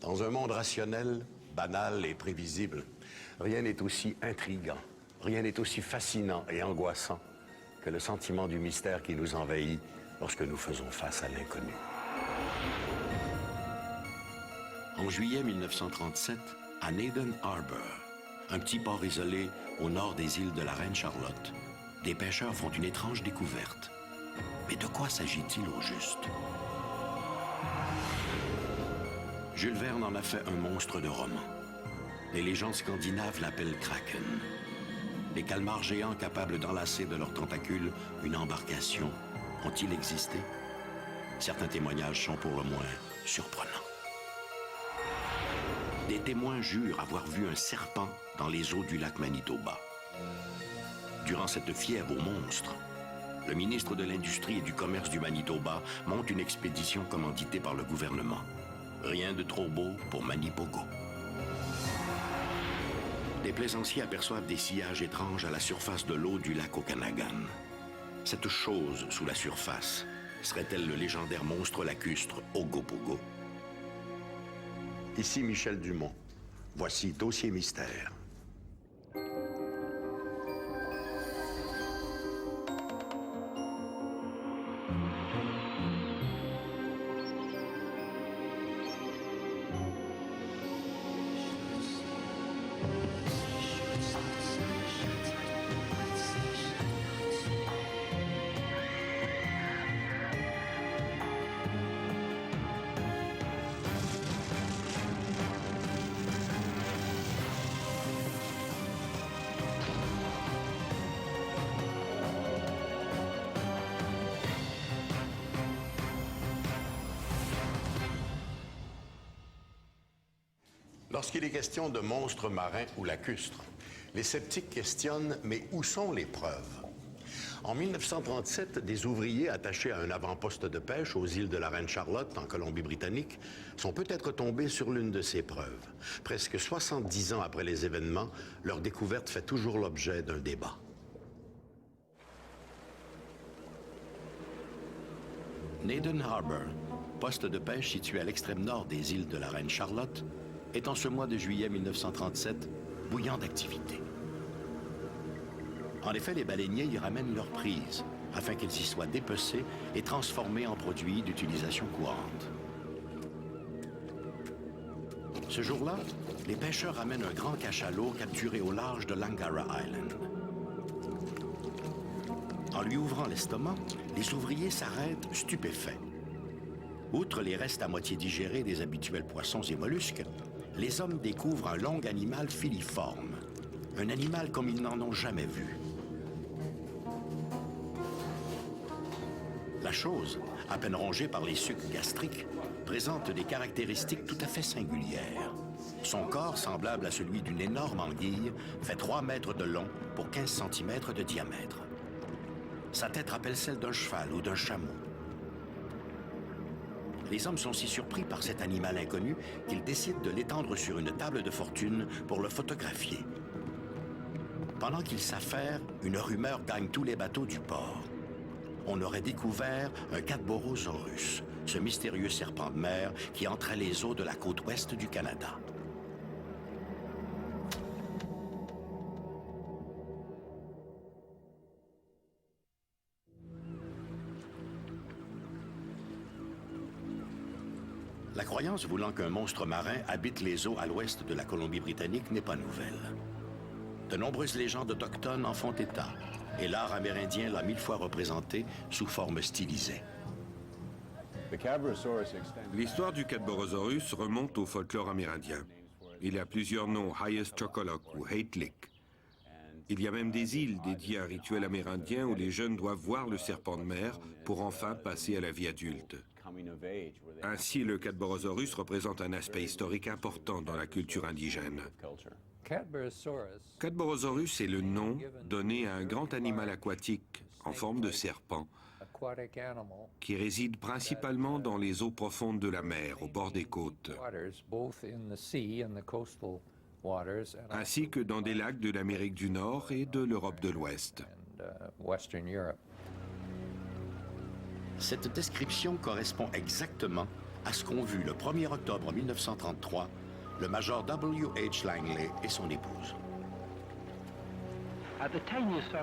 Dans un monde rationnel, banal et prévisible, rien n'est aussi intriguant, rien n'est aussi fascinant et angoissant que le sentiment du mystère qui nous envahit lorsque nous faisons face à l'inconnu. En juillet 1937, à Naden Harbor, un petit port isolé au nord des îles de la Reine-Charlotte, des pêcheurs font une étrange découverte. Mais de quoi s'agit-il au juste? Jules Verne en a fait un monstre de roman. Les légendes scandinaves l'appellent Kraken. Les calmars géants capables d'enlacer de leurs tentacules une embarcation ont-ils existé? Certains témoignages sont pour le moins surprenants. Des témoins jurent avoir vu un serpent dans les eaux du lac Manitoba. Durant cette fièvre aux monstres, le ministre de l'Industrie et du Commerce du Manitoba monte une expédition commanditée par le gouvernement. Rien de trop beau pour Manipogo. Des plaisanciers aperçoivent des sillages étranges à la surface de l'eau du lac Okanagan. Cette chose sous la surface serait-elle le légendaire monstre lacustre Ogopogo? Ici Michel Dumont. Voici Dossier Mystère. Lorsqu'il est question de monstres marins ou lacustres, les sceptiques questionnent, mais où sont les preuves? En 1937, des ouvriers attachés à un avant-poste de pêche aux îles de la Reine-Charlotte, en Colombie-Britannique, sont peut-être tombés sur l'une de ces preuves. Presque 70 ans après les événements, leur découverte fait toujours l'objet d'un débat. Naden Harbor, poste de pêche situé à l'extrême nord des îles de la Reine-Charlotte, est en ce mois de juillet 1937 bouillant d'activité. En effet, les baleiniers y ramènent leurs prises afin qu'elles y soient dépecées et transformées en produits d'utilisation courante. Ce jour-là, les pêcheurs ramènent un grand cachalot capturé au large de Langara Island. En lui ouvrant l'estomac, les ouvriers s'arrêtent stupéfaits. Outre les restes à moitié digérés des habituels poissons et mollusques, les hommes découvrent un long animal filiforme, un animal comme ils n'en ont jamais vu. La chose, à peine rongée par les sucs gastriques, présente des caractéristiques tout à fait singulières. Son corps, semblable à celui d'une énorme anguille, fait 3 mètres de long pour 15 cm de diamètre. Sa tête rappelle celle d'un cheval ou d'un chameau. Les hommes sont si surpris par cet animal inconnu qu'ils décident de l'étendre sur une table de fortune pour le photographier. Pendant qu'ils s'affairent, une rumeur gagne tous les bateaux du port. On aurait découvert un Cadborosaurus, ce mystérieux serpent de mer qui entrait les eaux de la côte ouest du Canada. La croyance voulant qu'un monstre marin habite les eaux à l'ouest de la Colombie-Britannique n'est pas nouvelle. De nombreuses légendes autochtones en font état, et l'art amérindien l'a 1000 fois représenté sous forme stylisée. L'histoire du Cadborosaurus remonte au folklore amérindien. Il a plusieurs noms, Highest Chocolate ou Haitlik. Il y a même des îles dédiées à un rituel amérindien où les jeunes doivent voir le serpent de mer pour enfin passer à la vie adulte. Ainsi, le Cadborosaurus représente un aspect historique important dans la culture indigène. Cadborosaurus est le nom donné à un grand animal aquatique en forme de serpent qui réside principalement dans les eaux profondes de la mer, au bord des côtes, ainsi que dans des lacs de l'Amérique du Nord et de l'Europe de l'Ouest. Cette description correspond exactement à ce qu'ont vu le 1er octobre 1933 le major W.H. Langley et son épouse.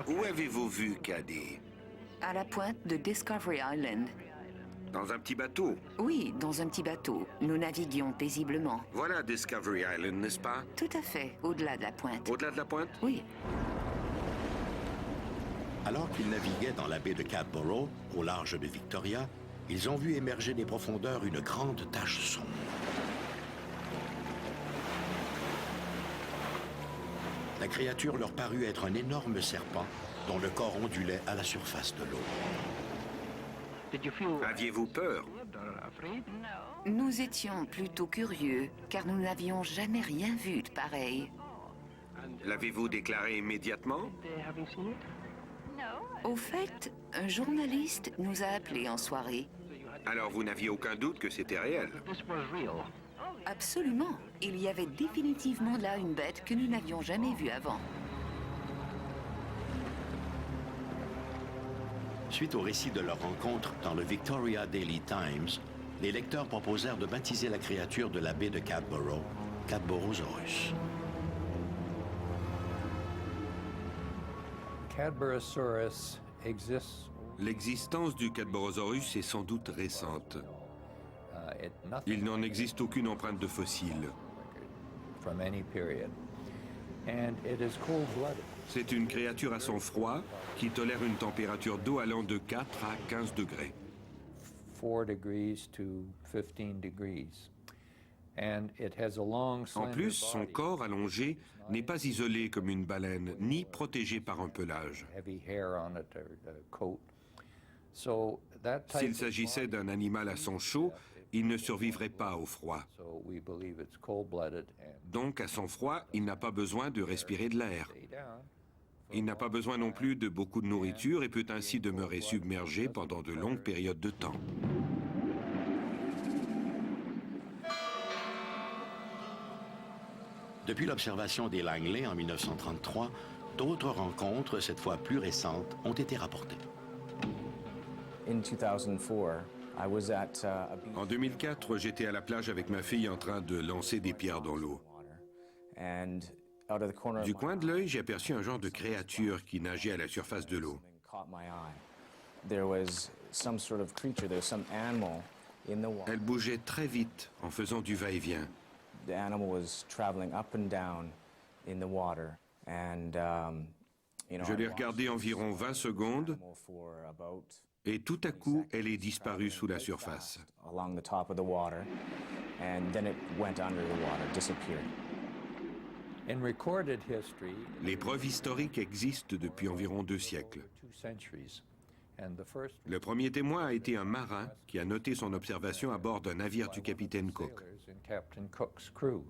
Où avez-vous vu Caddy? À la pointe de Discovery Island. Dans un petit bateau. Oui, dans un petit bateau. Nous naviguions paisiblement. Voilà Discovery Island, n'est-ce pas? Tout à fait, au-delà de la pointe. Au-delà de la pointe? Oui. Alors qu'ils naviguaient dans la baie de Cadborough, au large de Victoria, ils ont vu émerger des profondeurs une grande tache sombre. La créature leur parut être un énorme serpent dont le corps ondulait à la surface de l'eau. Aviez-vous peur? Nous étions plutôt curieux, car nous n'avions jamais rien vu de pareil. L'avez-vous déclaré immédiatement? Au fait, un journaliste nous a appelés en soirée. Alors vous n'aviez aucun doute que c'était réel? Absolument. Il y avait définitivement là une bête que nous n'avions jamais vue avant. Suite au récit de leur rencontre dans le Victoria Daily Times, les lecteurs proposèrent de baptiser la créature de la baie de Cadborough, Cadborosaurus. Cadborosaurus exists. L'existence du Cadborosaurus est sans doute récente. Il n'en existe aucune empreinte de fossile. From any period. And it is cold-blooded. C'est une créature à sang froid qui tolère une température d'eau allant de 4 à 15 degrés. 4 degrees to 15 degrees. And it has a long, En slender plus, son body, corps allongé n'est pas isolé comme une baleine, ni protégé par un pelage. heavy hair on it or coat. So that type S'il of s'agissait body, d'un animal à sang chaud, il ne survivrait pas au froid. so we believe it's cold-blooded and Donc, à sang froid, il n'a pas besoin de respirer de l'air. stay down. Il n'a pas besoin non plus de beaucoup de nourriture et peut ainsi demeurer submergé pendant de longues périodes de temps. Depuis l'observation des Langley en 1933, d'autres rencontres, cette fois plus récentes, ont été rapportées. In 2004, I was at a beach En 2004, j'étais à la plage avec ma fille en train de lancer des pierres dans l'eau. and out of the corner of Du my coin de l'œil, j'ai aperçu un genre de créature qui nageait à la surface de l'eau. something caught my eye. There was some sort of creature, there was some animal in the water. Elle bougeait très vite en faisant du va-et-vient. The animal was traveling up and down in the water, and Je l'ai regardée environ 20 secondes for about et tout à coup, elle est disparue sous la surface. along the top of the water, and then it went under the water, disappeared. In recorded history, Les preuves historiques existent depuis environ 2 siècles. 2 centuries. And the first Le premier témoin a été un marin qui a noté son observation à bord d'un navire du capitaine Cook. sailors in Captain Cook's crew.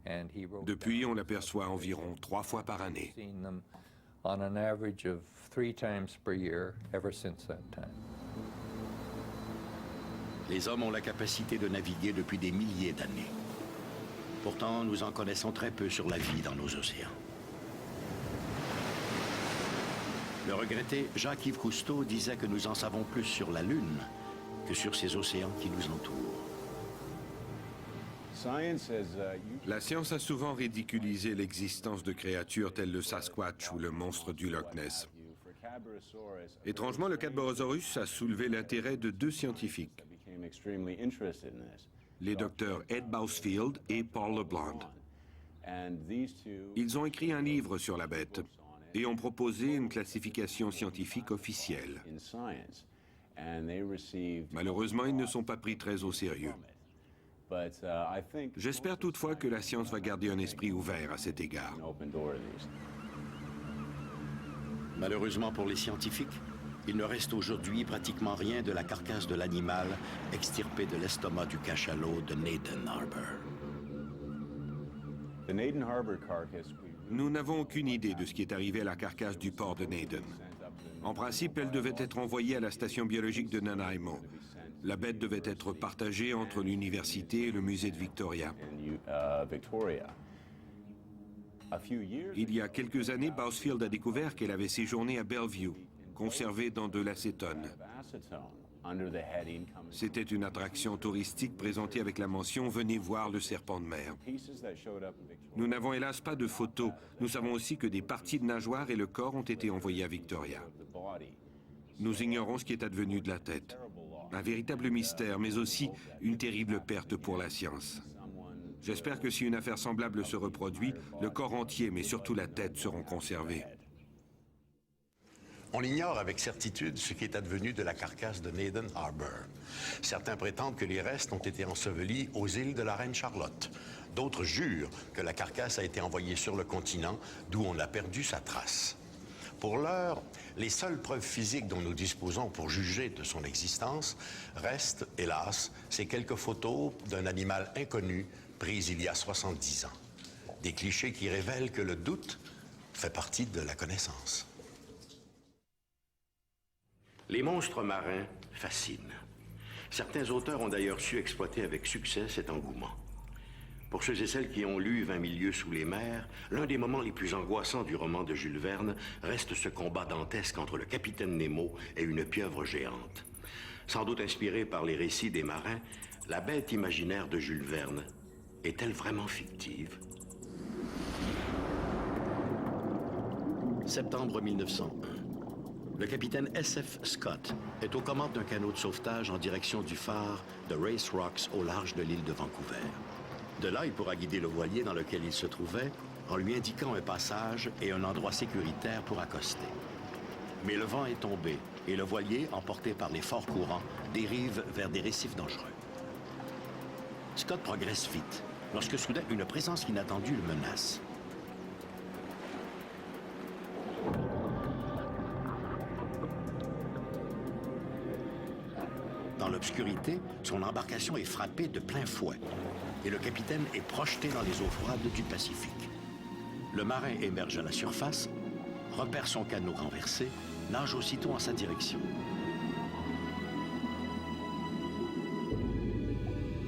And he wrote Depuis, on l'aperçoit environ 3 fois par année. seen them on an average of 3 times per year ever since that time. Les hommes ont la capacité de naviguer depuis des milliers d'années. Pourtant, nous en connaissons très peu sur la vie dans nos océans. Le regretté Jacques-Yves Cousteau disait que nous en savons plus sur la Lune que sur ces océans qui nous entourent. La science a souvent ridiculisé l'existence de créatures telles le Sasquatch ou le monstre du Loch Ness. Étrangement, le Cadborosaurus a soulevé l'intérêt de 2 scientifiques, les docteurs Ed Bousfield et Paul LeBlanc. Ils ont écrit un livre sur la bête et ont proposé une classification scientifique officielle. Malheureusement, ils ne sont pas pris très au sérieux. J'espère toutefois que la science va garder un esprit ouvert à cet égard. Malheureusement pour les scientifiques, il ne reste aujourd'hui pratiquement rien de la carcasse de l'animal extirpé de l'estomac du cachalot de Naden Harbor. Nous n'avons aucune idée de ce qui est arrivé à la carcasse du port de Naden. En principe, elle devait être envoyée à la station biologique de Nanaimo. La bête devait être partagée entre l'université et le musée de Victoria. Il y a quelques années, Bousfield a découvert qu'elle avait séjourné à Bellevue, conservée dans de l'acétone. C'était une attraction touristique présentée avec la mention « Venez voir le serpent de mer ». Nous n'avons hélas pas de photos. Nous savons aussi que des parties de nageoires et le corps ont été envoyés à Victoria. Nous ignorons ce qui est advenu de la tête. Un véritable mystère, mais aussi une terrible perte pour la science. J'espère que si une affaire semblable se reproduit, le corps entier, mais surtout la tête, seront conservés. On ignore avec certitude ce qui est advenu de la carcasse de Naden Harbor. Certains prétendent que les restes ont été ensevelis aux îles de la Reine Charlotte. D'autres jurent que la carcasse a été envoyée sur le continent, d'où on a perdu sa trace. Pour l'heure, les seules preuves physiques dont nous disposons pour juger de son existence restent, hélas, ces quelques photos d'un animal inconnu prises il y a 70 ans. Des clichés qui révèlent que le doute fait partie de la connaissance. Les monstres marins fascinent. Certains auteurs ont d'ailleurs su exploiter avec succès cet engouement. Pour ceux et celles qui ont lu 20 000 lieues sous les mers, l'un des moments les plus angoissants du roman de Jules Verne reste ce combat dantesque entre le capitaine Nemo et une pieuvre géante. Sans doute inspirée par les récits des marins, la bête imaginaire de Jules Verne est-elle vraiment fictive? Septembre 1901. Le capitaine S.F. Scott est aux commandes d'un canot de sauvetage en direction du phare de Race Rocks au large de l'île de Vancouver. De là, il pourra guider le voilier dans lequel il se trouvait en lui indiquant un passage et un endroit sécuritaire pour accoster. Mais le vent est tombé et le voilier, emporté par les forts courants, dérive vers des récifs dangereux. Scott progresse vite lorsque soudain une présence inattendue le menace. Dans l'obscurité, son embarcation est frappée de plein fouet et le capitaine est projeté dans les eaux froides du Pacifique. Le marin émerge à la surface, repère son canot renversé, nage aussitôt en sa direction.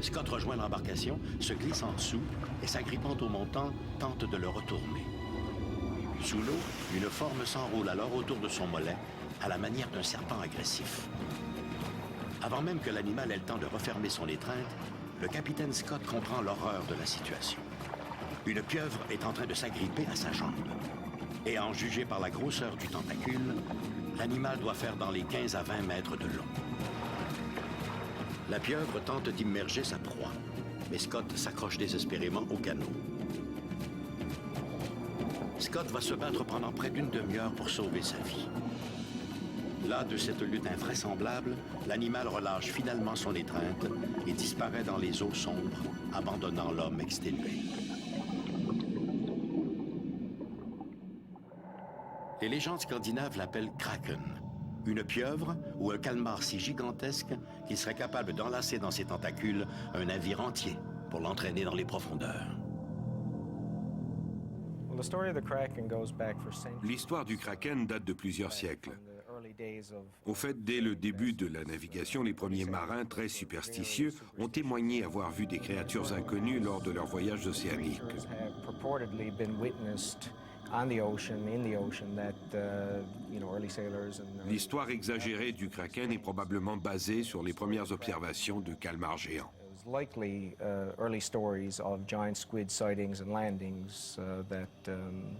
Scott rejoint l'embarcation, se glisse en dessous et s'agrippant au montant, tente de le retourner. Sous l'eau, une forme s'enroule alors autour de son mollet à la manière d'un serpent agressif. Avant même que l'animal ait le temps de refermer son étreinte, le capitaine Scott comprend l'horreur de la situation. Une pieuvre est en train de s'agripper à sa jambe. Et à en juger par la grosseur du tentacule, l'animal doit faire dans les 15 à 20 mètres de long. La pieuvre tente d'immerger sa proie, mais Scott s'accroche désespérément au canot. Scott va se battre pendant près d'une demi-heure pour sauver sa vie. Là, de cette lutte invraisemblable, l'animal relâche finalement son étreinte et disparaît dans les eaux sombres, abandonnant l'homme exténué. Les légendes scandinaves l'appellent Kraken, une pieuvre ou un calmar si gigantesque qu'il serait capable d'enlacer dans ses tentacules un navire entier pour l'entraîner dans les profondeurs. L'histoire du Kraken date de plusieurs siècles. Au fait, dès le début de la navigation, les premiers marins très superstitieux ont témoigné avoir vu des créatures inconnues lors de leurs voyages océaniques. L'histoire exagérée du Kraken est probablement basée sur les premières observations de calmars géants. Early stories of giant squid sightings and landings that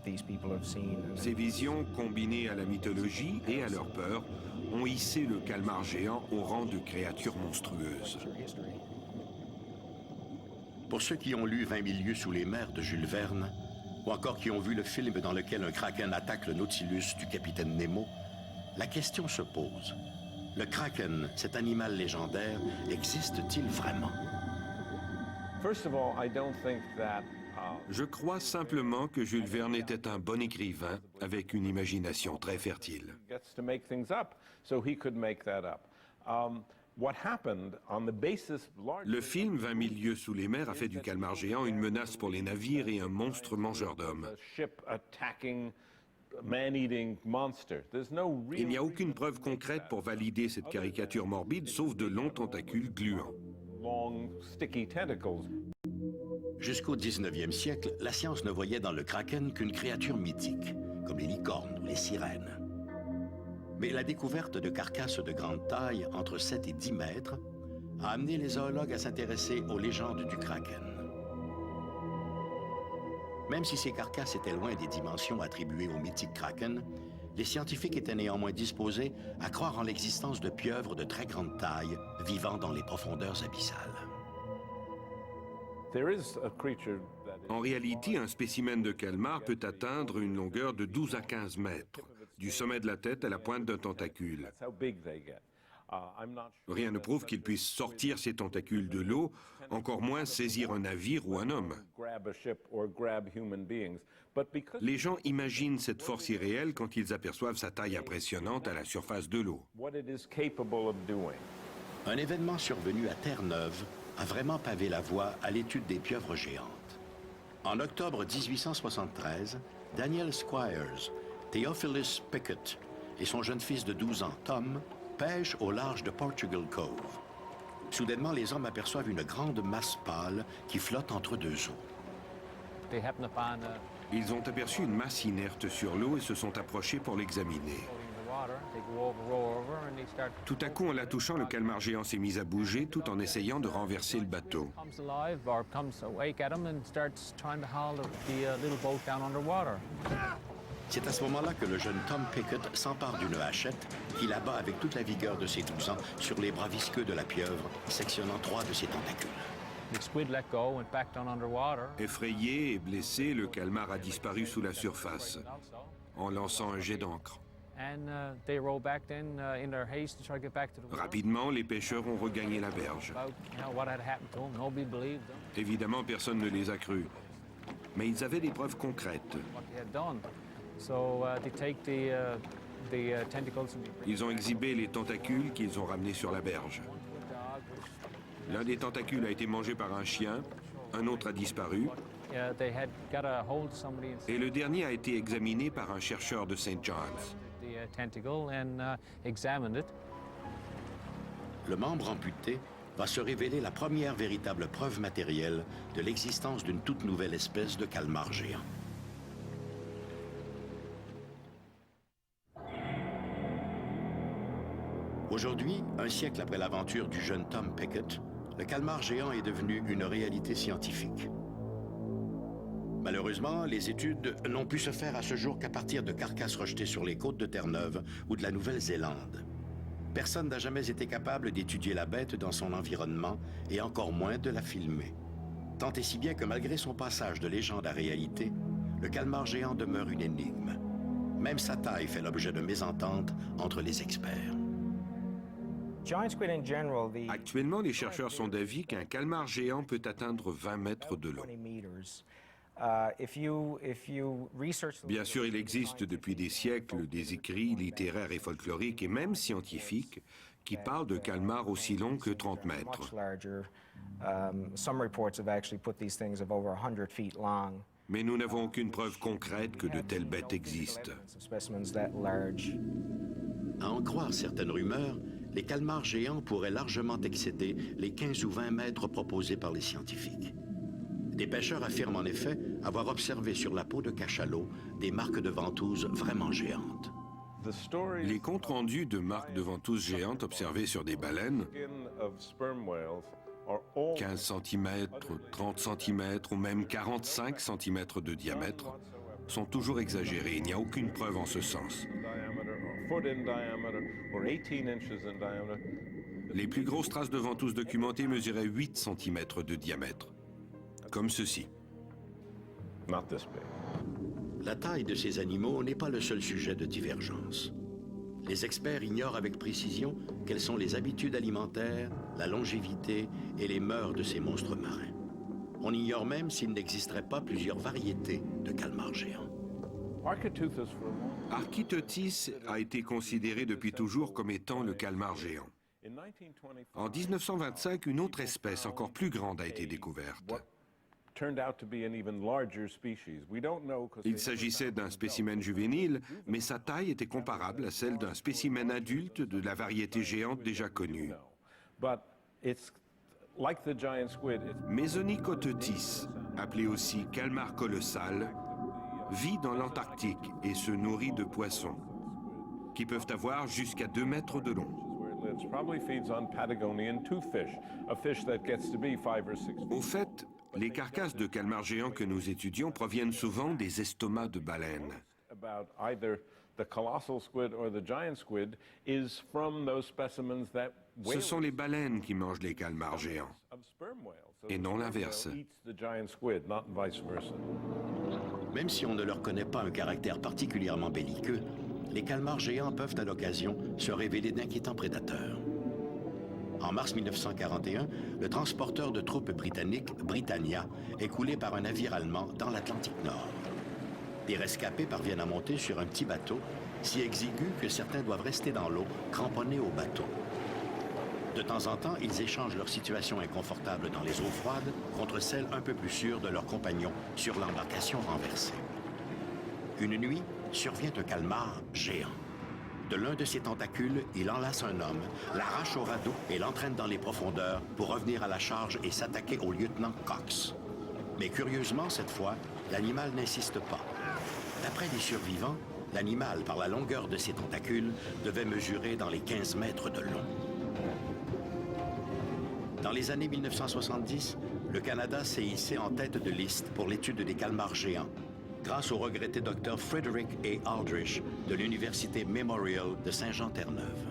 these people have seen. Ces visions, combinées à la mythologie et à leur peur, ont hissé le calmar géant au rang de créature monstrueuse. Pour ceux qui ont lu 20 000 lieues sous les mers de Jules Verne, ou encore qui ont vu le film dans lequel un kraken attaque le Nautilus du capitaine Nemo, la question se pose. Le kraken, cet animal légendaire, existe-t-il vraiment? Je crois simplement que Jules Verne était un bon écrivain avec une imagination très fertile. Le film 20 000 lieues sous les mers a fait du calmar géant une menace pour les navires et un monstre mangeur d'hommes. Il n'y a aucune preuve concrète pour valider cette caricature morbide, sauf de longs tentacules gluants. Jusqu'au 19e siècle, la science ne voyait dans le kraken qu'une créature mythique, comme les licornes ou les sirènes. Mais la découverte de carcasses de grande taille, entre 7 et 10 mètres, a amené les zoologues à s'intéresser aux légendes du kraken. Même si ces carcasses étaient loin des dimensions attribuées au mythique kraken, les scientifiques étaient néanmoins disposés à croire en l'existence de pieuvres de très grande taille vivant dans les profondeurs abyssales. En réalité, un spécimen de calmar peut atteindre une longueur de 12 à 15 mètres, du sommet de la tête à la pointe d'un tentacule. Rien ne prouve qu'il puisse sortir ses tentacules de l'eau, encore moins saisir un navire ou un homme. Les gens imaginent cette force irréelle quand ils aperçoivent sa taille impressionnante à la surface de l'eau. Un événement survenu à Terre-Neuve a vraiment pavé la voie à l'étude des pieuvres géantes. En octobre 1873, Daniel Squires, Theophilus Pickett et son jeune fils de 12 ans, Tom, pêchent au large de Portugal Cove. Soudainement, les hommes aperçoivent une grande masse pâle qui flotte entre deux eaux. Ils ont aperçu une masse inerte sur l'eau et se sont approchés pour l'examiner. Tout à coup, en la touchant, le calmar géant s'est mis à bouger tout en essayant de renverser le bateau. C'est à ce moment-là que le jeune Tom Pickett s'empare d'une hachette qu'il abat avec toute la vigueur de ses 12 ans sur les bras visqueux de la pieuvre, sectionnant 3 de ses tentacules. Effrayé et blessé, le calmar a disparu sous la surface en lançant un jet d'encre. Rapidement, les pêcheurs ont regagné la berge. Évidemment, personne ne les a crus, mais ils avaient des preuves concrètes. Ils ont exhibé les tentacules qu'ils ont ramenés sur la berge. L'un des tentacules a été mangé par un chien, un autre a disparu, et le dernier a été examiné par un chercheur de St. John's. Le membre amputé va se révéler la première véritable preuve matérielle de l'existence d'une toute nouvelle espèce de calmar géant. Aujourd'hui, un siècle après l'aventure du jeune Tom Pickett, le calmar géant est devenu une réalité scientifique. Malheureusement, les études n'ont pu se faire à ce jour qu'à partir de carcasses rejetées sur les côtes de Terre-Neuve ou de la Nouvelle-Zélande. Personne n'a jamais été capable d'étudier la bête dans son environnement et encore moins de la filmer. Tant et si bien que malgré son passage de légende à réalité, le calmar géant demeure une énigme. Même sa taille fait l'objet de mésententes entre les experts. Actuellement, les chercheurs sont d'avis qu'un calmar géant peut atteindre 20 mètres de long. Bien sûr, il existe depuis des siècles des écrits littéraires et folkloriques et même scientifiques qui parlent de calmars aussi longs que 30 mètres. Mais nous n'avons aucune preuve concrète que de telles bêtes existent. À en croire certaines rumeurs, les calmars géants pourraient largement excéder les 15 ou 20 mètres proposés par les scientifiques. Des pêcheurs affirment en effet avoir observé sur la peau de cachalot des marques de ventouses vraiment géantes. Les comptes rendus de marques de ventouses géantes observées sur des baleines, 15 cm, 30 cm ou même 45 cm de diamètre, sont toujours exagérés. Il n'y a aucune preuve en ce sens. Les plus grosses traces de ventouses documentées mesuraient 8 cm de diamètre, comme ceci. La taille de ces animaux n'est pas le seul sujet de divergence. Les experts ignorent avec précision quelles sont les habitudes alimentaires, la longévité et les mœurs de ces monstres marins. On ignore même s'il n'existerait pas plusieurs variétés de calmars géants. Architeuthis a été considéré depuis toujours comme étant le calmar géant. En 1925, une autre espèce encore plus grande a été découverte. Il s'agissait d'un spécimen juvénile, mais sa taille était comparable à celle d'un spécimen adulte de la variété géante déjà connue. Mesonychoteuthis, appelé aussi calmar colossal, vit dans l'Antarctique et se nourrit de poissons. qui peuvent avoir jusqu'à 2 mètres de long. Where it lives probably feeds on Patagonian toothfish, a fish that gets to be 5 or 6 feet. Au fait, les carcasses de calmars géants que nous étudions proviennent souvent des estomacs de baleines. About either the colossal squid or the giant squid is from those specimens that Ce sont les baleines qui mangent les calmars géants, of sperm whales. So et the non sperm l'inverse. whale eats the giant squid, not vice versa. Même si on ne leur connaît pas un caractère particulièrement belliqueux, les calmars géants peuvent à l'occasion se révéler d'inquiétants prédateurs. En mars 1941, le transporteur de troupes britannique Britannia est coulé par un navire allemand dans l'Atlantique Nord. Des rescapés parviennent à monter sur un petit bateau, si exigu que certains doivent rester dans l'eau, cramponnés au bateau. De temps en temps, ils échangent leur situation inconfortable dans les eaux froides contre celle un peu plus sûre de leurs compagnons sur l'embarcation renversée. Une nuit, survient un calmar géant. De l'un de ses tentacules, il enlace un homme, l'arrache au radeau et l'entraîne dans les profondeurs pour revenir à la charge et s'attaquer au lieutenant Cox. Mais curieusement, cette fois, l'animal n'insiste pas. D'après les survivants, l'animal, par la longueur de ses tentacules, devait mesurer dans les 15 mètres de long. Dans les années 1970, le Canada s'est hissé en tête de liste pour l'étude des calmars géants, grâce au regretté docteur Frederick A. Aldrich de l'Université Memorial de Saint-Jean-Terre-Neuve.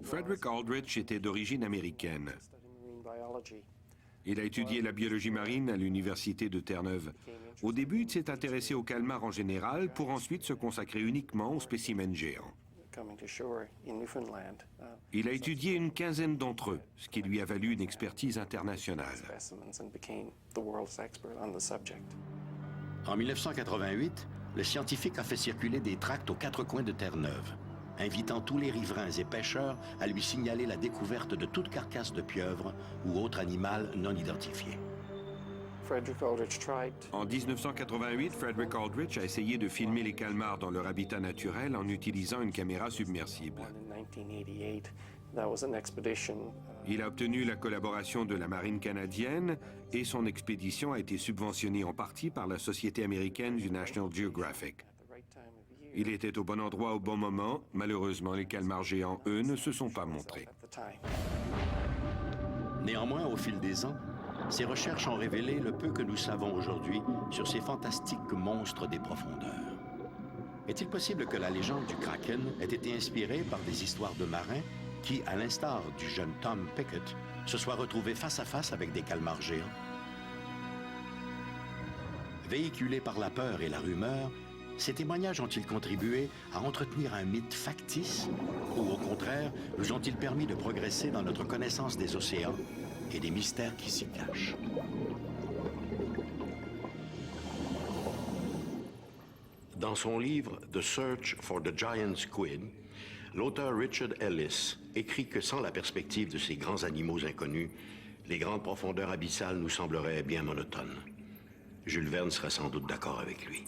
Frederick Aldrich était d'origine américaine. Il a étudié la biologie marine à l'Université de Terre-Neuve. Au début, il s'est intéressé aux calmars en général pour ensuite se consacrer uniquement aux spécimens géants. Il a étudié une quinzaine d'entre eux, ce qui lui a valu une expertise internationale. En 1988, le scientifique a fait circuler des tracts aux 4 coins de Terre-Neuve, invitant tous les riverains et pêcheurs à lui signaler la découverte de toute carcasse de pieuvre ou autre animal non identifié. En 1988, Frederick Aldrich a essayé de filmer les calmars dans leur habitat naturel en utilisant une caméra submersible. Il a obtenu la collaboration de la marine canadienne et son expédition a été subventionnée en partie par la société américaine du National Geographic. Il était au bon endroit au bon moment. Malheureusement, les calmars géants, eux, ne se sont pas montrés. Néanmoins, au fil des ans, ces recherches ont révélé le peu que nous savons aujourd'hui sur ces fantastiques monstres des profondeurs. Est-il possible que la légende du Kraken ait été inspirée par des histoires de marins qui, à l'instar du jeune Tom Pickett, se soient retrouvés face à face avec des calmars géants? Véhiculés par la peur et la rumeur, ces témoignages ont-ils contribué à entretenir un mythe factice ou, au contraire, nous ont-ils permis de progresser dans notre connaissance des océans et des mystères qui s'y cachent? Dans son livre « The Search for the Giant Squid », l'auteur Richard Ellis écrit que sans la perspective de ces grands animaux inconnus, les grandes profondeurs abyssales nous sembleraient bien monotones. Jules Verne serait sans doute d'accord avec lui.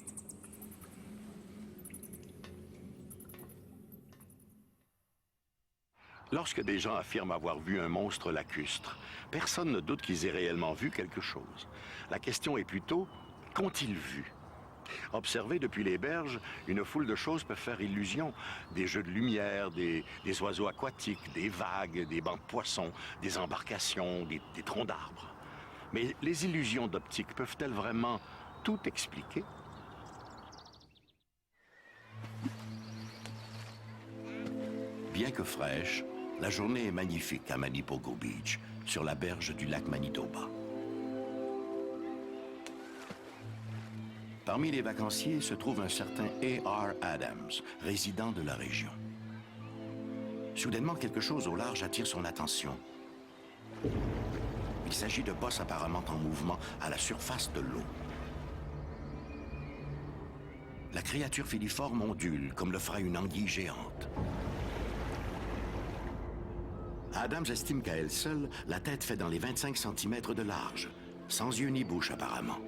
Lorsque des gens affirment avoir vu un monstre lacustre, personne ne doute qu'ils aient réellement vu quelque chose. La question est plutôt, qu'ont-ils vu? Observés depuis les berges, une foule de choses peuvent faire illusion. Des jeux de lumière, des oiseaux aquatiques, des vagues, des bancs de poissons, des embarcations, des troncs d'arbres. Mais les illusions d'optique peuvent-elles vraiment tout expliquer? Bien que fraîche, la journée est magnifique à Manipogo Beach, sur la berge du lac Manitoba. Parmi les vacanciers se trouve un certain A.R. Adams, résident de la région. Soudainement, quelque chose au large attire son attention. Il s'agit de bosses apparemment en mouvement à la surface de l'eau. La créature filiforme ondule, comme le ferait une anguille géante. Adams estime qu'à elle seule, la tête fait dans les 25 cm de large, sans yeux ni bouche apparemment.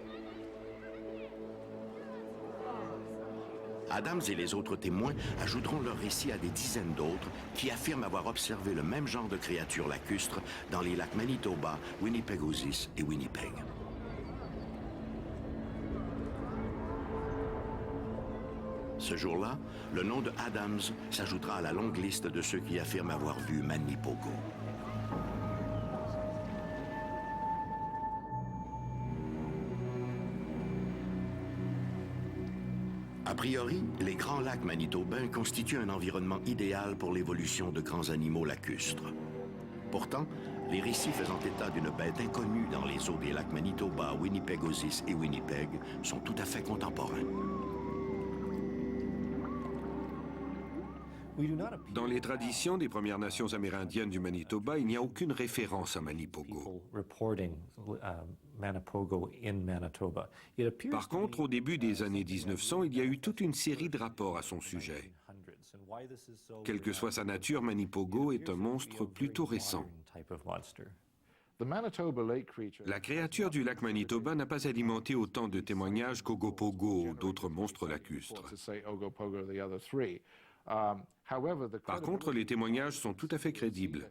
Adams et les autres témoins ajouteront leur récit à des dizaines d'autres qui affirment avoir observé le même genre de créature lacustre dans les lacs Manitoba, Winnipegosis et Winnipeg. Ce jour-là, le nom de Adams s'ajoutera à la longue liste de ceux qui affirment avoir vu Manipogo. A priori, les grands lacs manitobains constituent un environnement idéal pour l'évolution de grands animaux lacustres. Pourtant, les récits faisant état d'une bête inconnue dans les eaux des lacs Manitoba, Winnipegosis et Winnipeg sont tout à fait contemporains. Dans les traditions des Premières Nations amérindiennes du Manitoba, il n'y a aucune référence à Manipogo. Par contre, au début des années 1900, il y a eu toute une série de rapports à son sujet. Quelle que soit sa nature, Manipogo est un monstre plutôt récent. La créature du lac Manitoba n'a pas alimenté autant de témoignages qu'Ogopogo ou d'autres monstres lacustres. Par contre, les témoignages sont tout à fait crédibles.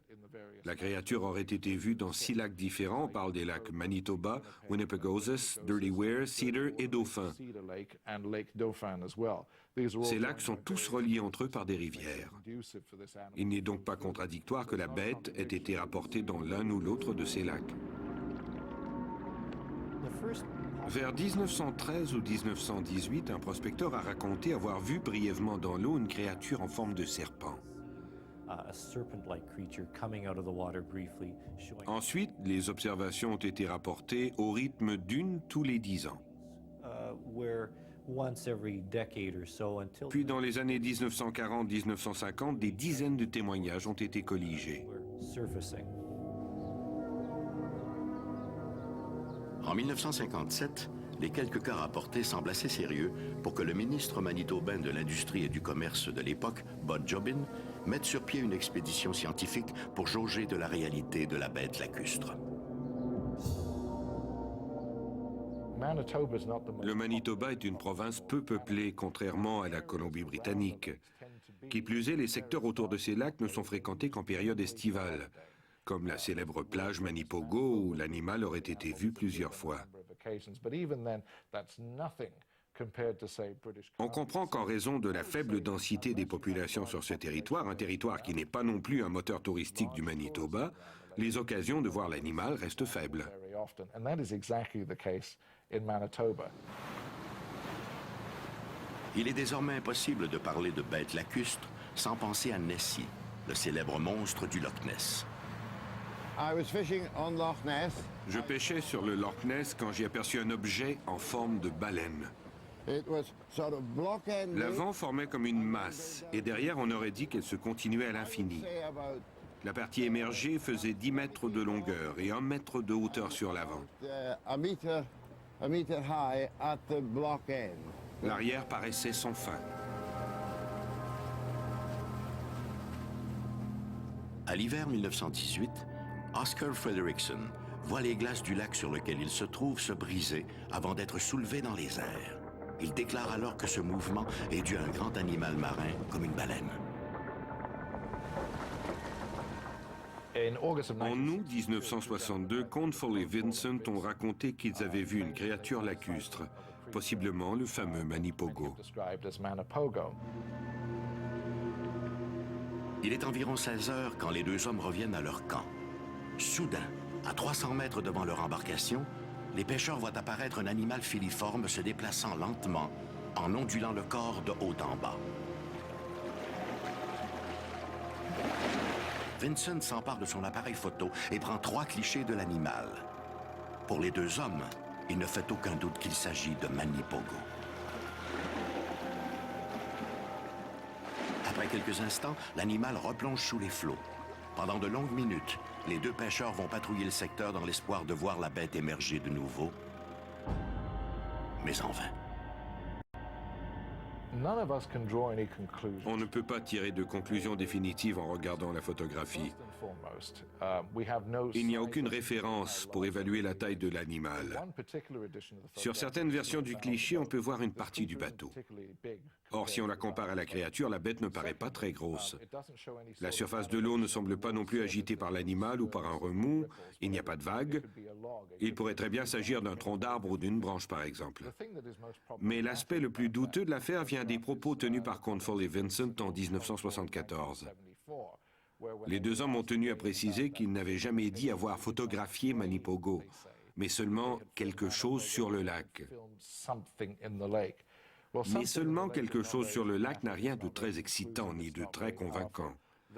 La créature aurait été vue dans 6 lacs différents. On parle des lacs Manitoba, Winnipegosis, Dirty Weir, Cedar et Dauphin. Ces lacs sont tous reliés entre eux par des rivières. Il n'est donc pas contradictoire que la bête ait été rapportée dans l'un ou l'autre de ces lacs. Vers 1913 ou 1918, un prospecteur a raconté avoir vu brièvement dans l'eau une créature en forme de serpent. Ensuite, les observations ont été rapportées au rythme d'une tous les 10 ans. Puis dans les années 1940-1950, des dizaines de témoignages ont été colligés. En 1957, les quelques cas rapportés semblent assez sérieux pour que le ministre manitobain de l'Industrie et du Commerce de l'époque, Bud Jobin, mette sur pied une expédition scientifique pour jauger de la réalité de la bête lacustre. Le Manitoba est une province peu peuplée, contrairement à la Colombie-Britannique. Qui plus est, les secteurs autour de ces lacs ne sont fréquentés qu'en période estivale, comme la célèbre plage Manipogo où l'animal aurait été vu plusieurs fois. On comprend qu'en raison de la faible densité des populations sur ce territoire, un territoire qui n'est pas non plus un moteur touristique du Manitoba, les occasions de voir l'animal restent faibles. Il est désormais impossible de parler de bête lacustre sans penser à Nessie, le célèbre monstre du Loch Ness. Je pêchais sur le Loch Ness quand j'ai aperçu un objet en forme de baleine. L'avant formait comme une masse, et derrière on aurait dit qu'elle se continuait à l'infini. La partie émergée faisait 10 mètres de longueur et 1 mètre de hauteur sur l'avant. L'arrière paraissait sans fin. À l'hiver 1918, Oscar Frederickson voit les glaces du lac sur lequel il se trouve se briser avant d'être soulevées dans les airs. Il déclare alors que ce mouvement est dû à un grand animal marin comme une baleine. En août 1962, Cornfall et Vincent ont raconté qu'ils avaient vu une créature lacustre, possiblement le fameux Manipogo. Il est environ 16 heures quand les deux hommes reviennent à leur camp. Soudain, à 300 mètres devant leur embarcation, les pêcheurs voient apparaître un animal filiforme se déplaçant lentement, en ondulant le corps de haut en bas. Vincent s'empare de son appareil photo et prend 3 clichés de l'animal. Pour les deux hommes, il ne fait aucun doute qu'il s'agit de Manipogo. Après quelques instants, l'animal replonge sous les flots. Pendant de longues minutes, les deux pêcheurs vont patrouiller le secteur dans l'espoir de voir la bête émerger de nouveau, mais en vain. On ne peut pas tirer de conclusion définitive en regardant la photographie. Il n'y a aucune référence pour évaluer la taille de l'animal. Sur certaines versions du cliché, on peut voir une partie du bateau. Or, si on la compare à la créature, la bête ne paraît pas très grosse. La surface de l'eau ne semble pas non plus agitée par l'animal ou par un remous. Il n'y a pas de vagues. Il pourrait très bien s'agir d'un tronc d'arbre ou d'une branche, par exemple. Mais l'aspect le plus douteux de l'affaire vient des propos tenus par Cornfall et Vincent en 1974. Les deux hommes ont tenu à préciser qu'ils n'avaient jamais dit avoir photographié Manipogo, mais seulement quelque chose sur le lac. Mais seulement quelque chose sur le lac n'a rien de très excitant ni de très convaincant.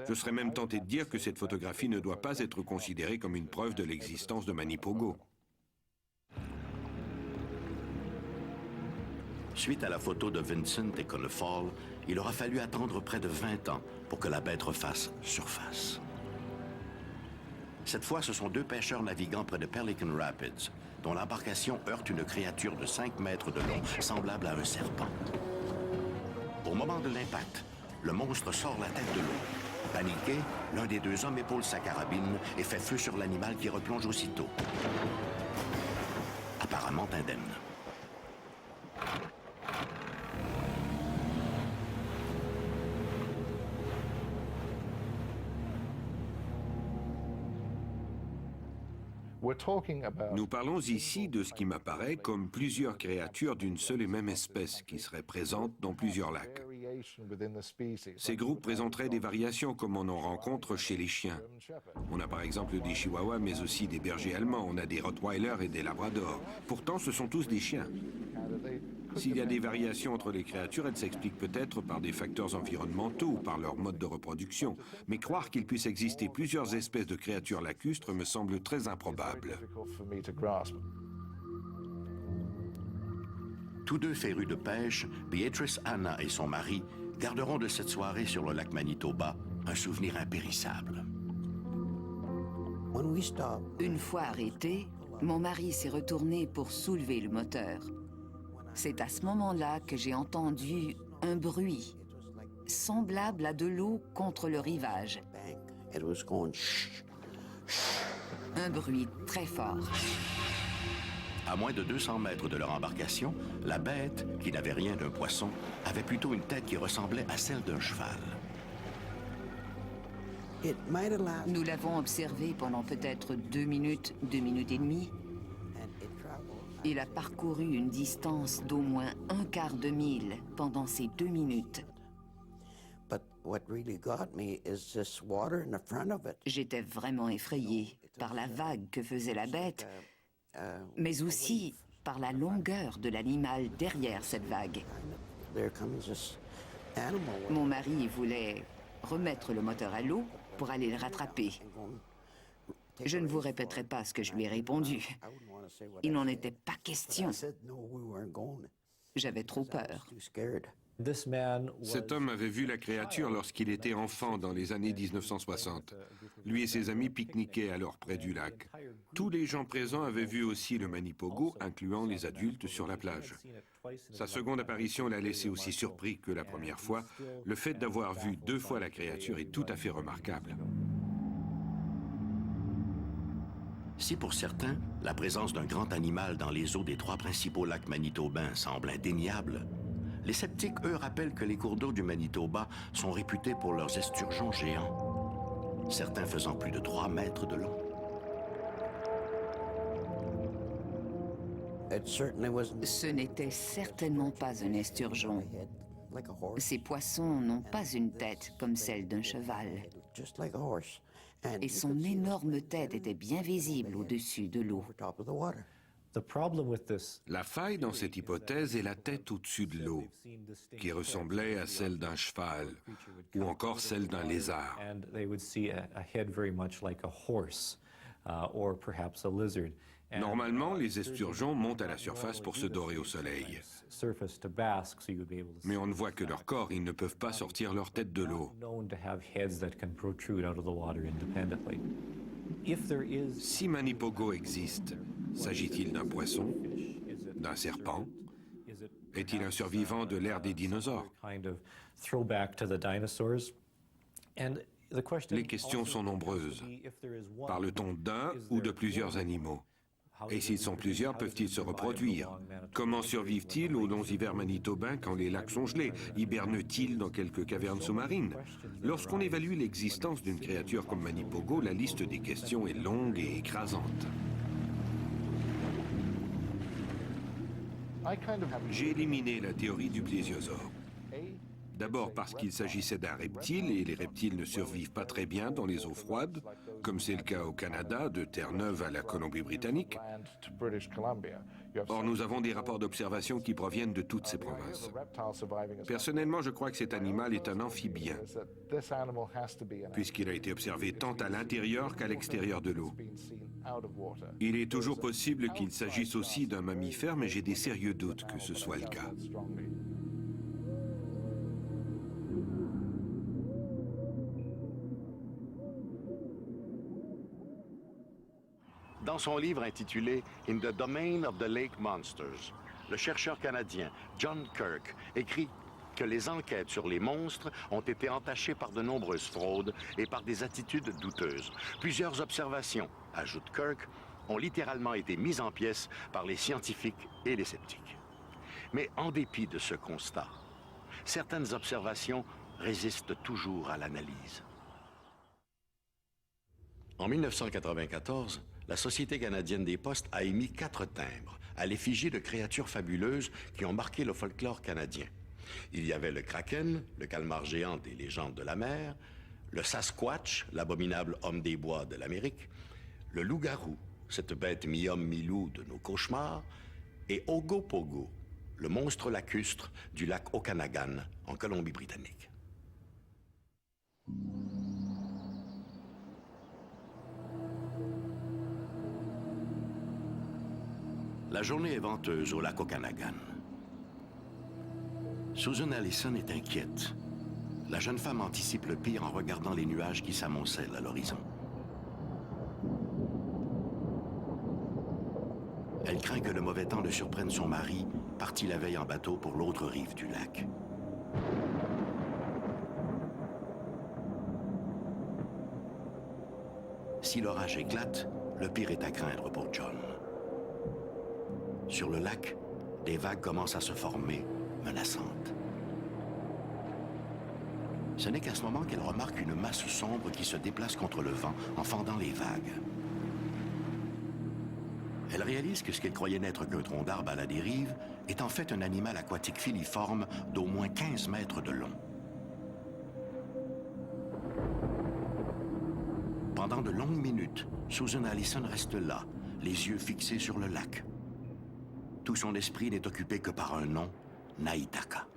Je serais même tenté de dire que cette photographie ne doit pas être considérée comme une preuve de l'existence de Manipogo. Suite à la photo de Vincent et Cornfall, il aura fallu attendre près de 20 ans pour que la bête refasse surface. Cette fois, ce sont deux pêcheurs naviguant près de Pelican Rapids, dont l'embarcation heurte une créature de 5 mètres de long, semblable à un serpent. Au moment de l'impact, le monstre sort la tête de l'eau. Paniqué, l'un des deux hommes épaule sa carabine et fait feu sur l'animal qui replonge aussitôt. Apparemment indemne. Nous parlons ici de ce qui m'apparaît comme plusieurs créatures d'une seule et même espèce qui seraient présentes dans plusieurs lacs. Ces groupes présenteraient des variations comme on en rencontre chez les chiens. On a par exemple des chihuahuas mais aussi des bergers allemands, on a des rottweilers et des labradors. Pourtant ce sont tous des chiens. S'il y a des variations entre les créatures, elles s'expliquent peut-être par des facteurs environnementaux ou par leur mode de reproduction. Mais croire qu'il puisse exister plusieurs espèces de créatures lacustres me semble très improbable. Tous deux férus de pêche, Beatrice Anna et son mari garderont de cette soirée sur le lac Manitoba un souvenir impérissable. Une fois arrêté, mon mari s'est retourné pour soulever le moteur. C'est à ce moment-là que j'ai entendu un bruit semblable à de l'eau contre le rivage. Un bruit très fort. À moins de 200 mètres de leur embarcation, la bête, qui n'avait rien d'un poisson, avait plutôt une tête qui ressemblait à celle d'un cheval. Nous l'avons observé pendant peut-être 2 minutes, 2 minutes et demie. Il a parcouru une distance d'au moins un quart de mille pendant ces 2 minutes. J'étais vraiment effrayé par la vague que faisait la bête, mais aussi par la longueur de l'animal derrière cette vague. Mon mari voulait remettre le moteur à l'eau pour aller le rattraper. Je ne vous répéterai pas ce que je lui ai répondu. Il n'en était pas question. J'avais trop peur. Cet homme avait vu la créature lorsqu'il était enfant dans les années 1960. Lui et ses amis pique-niquaient alors près du lac. Tous les gens présents avaient vu aussi le Manipogo, incluant les adultes sur la plage. Sa seconde apparition l'a laissé aussi surpris que la première fois. Le fait d'avoir vu 2 fois la créature est tout à fait remarquable. Si pour certains, la présence d'un grand animal dans les eaux des 3 principaux lacs manitobains semble indéniable, les sceptiques, eux, rappellent que les cours d'eau du Manitoba sont réputés pour leurs esturgeons géants, certains faisant plus de 3 mètres de long. Ce n'était certainement pas un esturgeon. Ces poissons n'ont pas une tête comme celle d'un cheval. Et son énorme tête était bien visible au-dessus de l'eau. La faille dans cette hypothèse est la tête au-dessus de l'eau, qui ressemblait à celle d'un cheval ou encore celle d'un lézard. Normalement, les esturgeons montent à la surface pour se dorer au soleil. Mais on ne voit que leur corps, ils ne peuvent pas sortir leur tête de l'eau. Si Manipogo existe, s'agit-il d'un poisson, d'un serpent? Est-il un survivant de l'ère des dinosaures? Les questions sont nombreuses. Parle-t-on d'un ou de plusieurs animaux? Et s'ils sont plusieurs, peuvent-ils se reproduire? Comment survivent-ils aux longs hivers manitobains quand les lacs sont gelés? Hibernent-ils dans quelques cavernes sous-marines? Lorsqu'on évalue l'existence d'une créature comme Manipogo, la liste des questions est longue et écrasante. J'ai éliminé la théorie du plésiosaure. D'abord parce qu'il s'agissait d'un reptile et les reptiles ne survivent pas très bien dans les eaux froides, comme c'est le cas au Canada, de Terre-Neuve à la Colombie-Britannique. Or, nous avons des rapports d'observation qui proviennent de toutes ces provinces. Personnellement, je crois que cet animal est un amphibien, puisqu'il a été observé tant à l'intérieur qu'à l'extérieur de l'eau. Il est toujours possible qu'il s'agisse aussi d'un mammifère, mais j'ai des sérieux doutes que ce soit le cas. Dans son livre intitulé « In the Domain of the Lake Monsters », le chercheur canadien John Kirk écrit que les enquêtes sur les monstres ont été entachées par de nombreuses fraudes et par des attitudes douteuses. Plusieurs observations, ajoute Kirk, ont littéralement été mises en pièces par les scientifiques et les sceptiques. Mais en dépit de ce constat, certaines observations résistent toujours à l'analyse. En 1994, la Société canadienne des postes a émis 4 timbres à l'effigie de créatures fabuleuses qui ont marqué le folklore canadien. Il y avait le kraken, le calmar géant des légendes de la mer, le Sasquatch, l'abominable homme des bois de l'Amérique, le loup-garou, cette bête mi-homme mi-loup de nos cauchemars, et Ogopogo, le monstre lacustre du lac Okanagan en Colombie-Britannique. La journée est venteuse au lac Okanagan. Susan Allison est inquiète. La jeune femme anticipe le pire en regardant les nuages qui s'amoncellent à l'horizon. Elle craint que le mauvais temps ne surprenne son mari, parti la veille en bateau pour l'autre rive du lac. Si l'orage éclate, le pire est à craindre pour John. Sur le lac, des vagues commencent à se former, menaçantes. Ce n'est qu'à ce moment qu'elle remarque une masse sombre qui se déplace contre le vent en fendant les vagues. Elle réalise que ce qu'elle croyait n'être qu'un tronc d'arbre à la dérive est en fait un animal aquatique filiforme d'au moins 15 mètres de long. Pendant de longues minutes, Susan Allison reste là, les yeux fixés sur le lac. Tout son esprit n'est occupé que par un nom, Naitaka.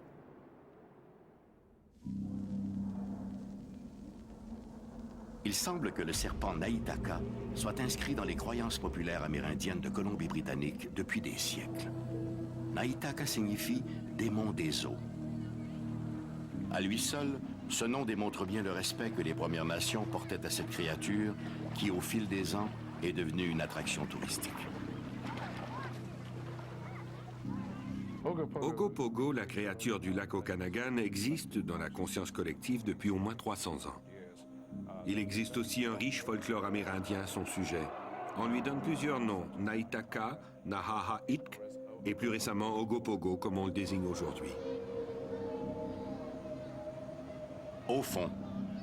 Il semble que le serpent Naitaka soit inscrit dans les croyances populaires amérindiennes de Colombie-Britannique depuis des siècles. Naitaka signifie « démon des eaux ». À lui seul, ce nom démontre bien le respect que les Premières Nations portaient à cette créature qui, au fil des ans, est devenue une attraction touristique. Ogopogo, la créature du lac Okanagan, existe dans la conscience collective depuis au moins 300 ans. Il existe aussi un riche folklore amérindien à son sujet. On lui donne plusieurs noms, Naitaka, Nahahaitk et plus récemment Ogopogo, comme on le désigne aujourd'hui. Au fond,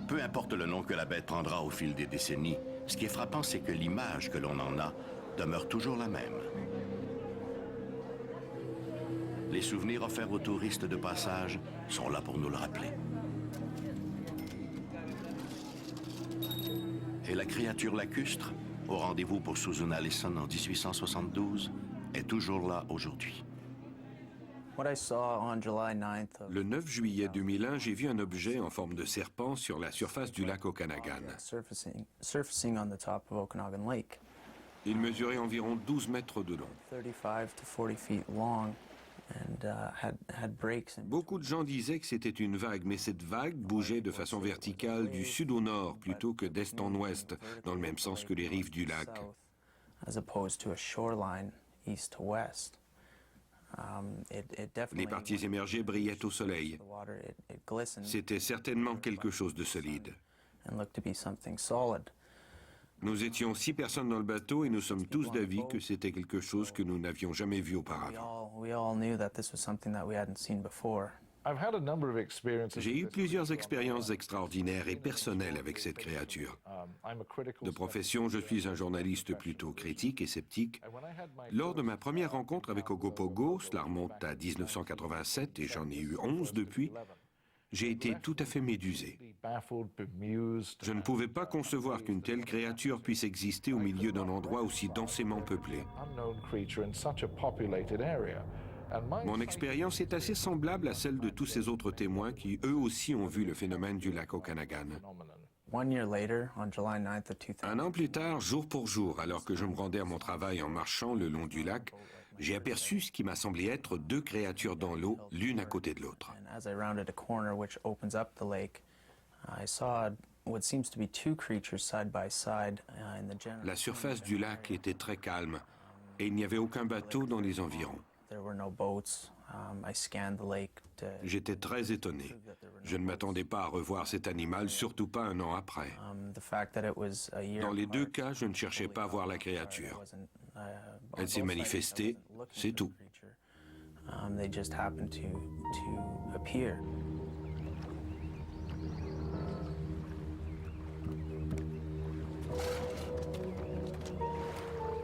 peu importe le nom que la bête prendra au fil des décennies, ce qui est frappant, c'est que l'image que l'on en a demeure toujours la même. Les souvenirs offerts aux touristes de passage sont là pour nous le rappeler. Et la créature lacustre, au rendez-vous pour Susan Allison en 1872, est toujours là aujourd'hui. Le 9 juillet 2001, j'ai vu un objet en forme de serpent sur la surface du lac Okanagan. Il mesurait environ 12 mètres de long. Beaucoup de gens disaient que c'était une vague, mais cette vague bougeait de façon verticale du sud au nord plutôt que d'est en ouest, dans le même sens que les rives du lac. Les parties émergées brillaient au soleil. C'était certainement quelque chose de solide. Nous étions 6 personnes dans le bateau et nous sommes tous d'avis que c'était quelque chose que nous n'avions jamais vu auparavant. We all knew that this was something that we hadn't seen before. I've had a number of experiences. J'ai eu plusieurs expériences extraordinaires et personnelles avec cette créature. I'm a critical De profession, je suis un journaliste plutôt critique et sceptique. Lors de ma première rencontre avec Ogopogo, cela remonte à 1987 et j'en ai eu 11 depuis, j'ai été tout à fait médusé. baffled, bemused. Je ne pouvais pas concevoir qu'une telle créature puisse exister au milieu d'un endroit aussi densément peuplé. Unknown creature in such a populated area. And my Mon expérience est assez semblable à celle de tous ces autres témoins qui, eux aussi, ont vu le phénomène du lac Okanagan. phenomenon. 1 year later, on July 9th of 2000, Un an plus tard, jour pour jour, alors que je me rendais à mon travail en marchant le long du lac, j'ai aperçu ce qui m'a semblé être 2 créatures dans l'eau, l'une à côté de l'autre. and as I rounded a corner which opens up the lake, I saw what seems to be 2 creatures side by side in the general. La surface du lac était très calme et il n'y avait aucun bateau dans les environs. There were no boats. I scanned the lake to J'étais très étonné. Je ne m'attendais pas à revoir cet animal, surtout pas un an après. the fact that it was a year. Dans les 2 apart, cas, je ne cherchais pas à voir la créature. wasn't, on Elle s'est both sides, I manifestée, wasn't looking c'est for the tout. creature. They just happened to appear.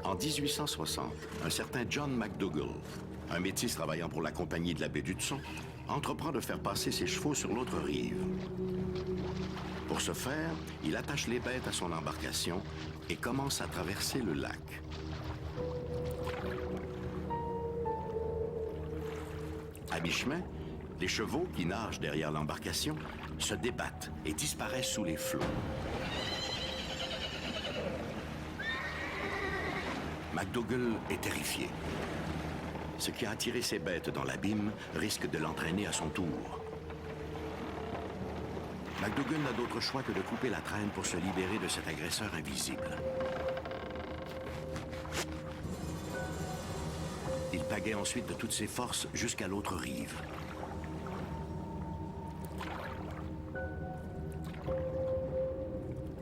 En 1860, un certain John McDougall, un métis travaillant pour la compagnie de la baie d'Hudson, entreprend de faire passer ses chevaux sur l'autre rive. Pour ce faire, il attache les bêtes à son embarcation et commence à traverser le lac. À mi-chemin, les chevaux qui nagent derrière l'embarcation se débattent et disparaissent sous les flots. McDougall est terrifié. Ce qui a attiré ses bêtes dans l'abîme risque de l'entraîner à son tour. McDougall n'a d'autre choix que de couper la traîne pour se libérer de cet agresseur invisible. Il pagaie ensuite de toutes ses forces jusqu'à l'autre rive.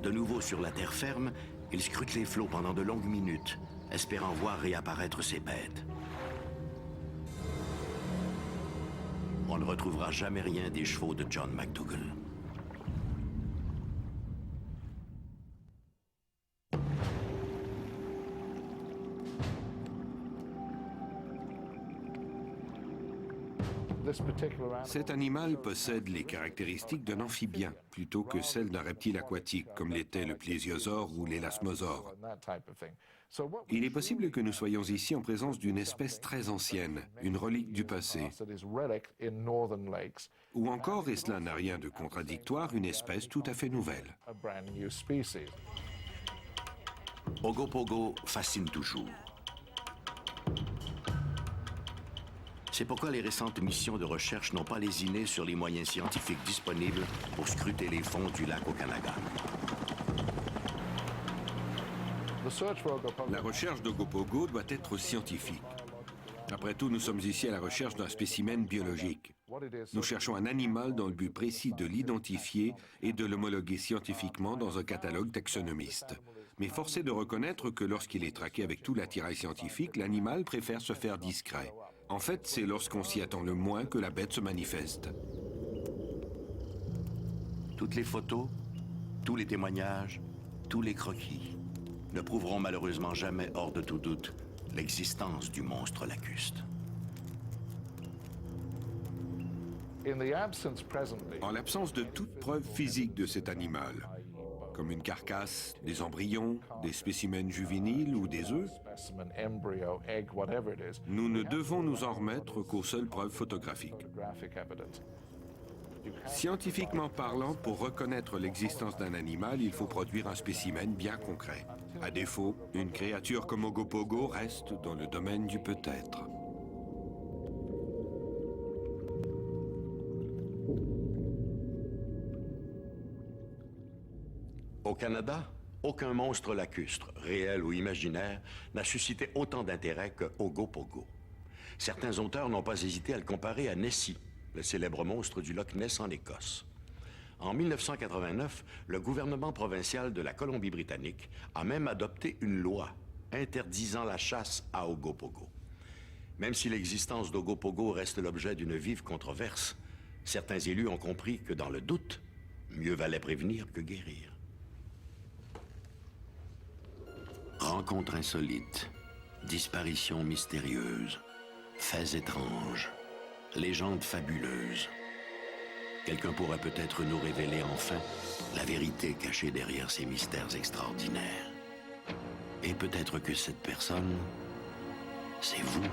De nouveau sur la terre ferme, il scrute les flots pendant de longues minutes, espérant voir réapparaître ses bêtes. On ne retrouvera jamais rien des chevaux de John McDougall. This particular animal Cet animal possède les caractéristiques d'un amphibien plutôt que celles d'un reptile aquatique comme l'était le plésiosaure ou l'élasmosaure. and that type of thing. So what Il est possible que nous soyons ici en présence d'une espèce très ancienne, une relique du passé, that is relic in northern lakes, ou encore, et cela n'a rien de contradictoire, une espèce tout à fait nouvelle. a brand new species. Ogopogo fascine toujours. C'est pourquoi les récentes missions de recherche n'ont pas lésiné sur les moyens scientifiques disponibles pour scruter les fonds du lac Okanagan. The search for Ogopogo La recherche d'Ogopogo doit être scientifique. Après tout, nous sommes ici à la recherche d'un spécimen biologique. what it is Nous cherchons un animal dans le but précis de l'identifier et de l'homologuer scientifiquement dans un catalogue taxonomiste. Mais force est de reconnaître que lorsqu'il est traqué avec tout l'attirail scientifique, l'animal préfère se faire discret. En fait, c'est lorsqu'on s'y attend le moins que la bête se manifeste. Toutes les photos, tous les témoignages, tous les croquis ne prouveront malheureusement jamais hors de tout doute l'existence du monstre lacustre. in the absence presently En l'absence de toute preuve physique de cet animal, comme une carcasse, des embryons, des spécimens juvéniles ou des œufs, specimen, embryo, egg, whatever it is, nous ne devons nous en remettre qu'aux seules preuves photographiques. photographic evidence. Scientifiquement parlant, pour reconnaître l'existence d'un animal, il faut produire un spécimen bien concret. À défaut, une créature comme Ogopogo reste dans le domaine du peut-être. Au Canada, aucun monstre lacustre, réel ou imaginaire, n'a suscité autant d'intérêt que Ogopogo. Certains auteurs n'ont pas hésité à le comparer à Nessie, le célèbre monstre du Loch Ness en Écosse. En 1989, le gouvernement provincial de la Colombie-Britannique a même adopté une loi interdisant la chasse à Ogopogo. Même si l'existence d'Ogopogo reste l'objet d'une vive controverse, certains élus ont compris que dans le doute, mieux valait prévenir que guérir. Rencontres insolites, disparitions mystérieuses, faits étranges, légendes fabuleuses. Quelqu'un pourrait peut-être nous révéler enfin la vérité cachée derrière ces mystères extraordinaires. Et peut-être que cette personne, c'est vous.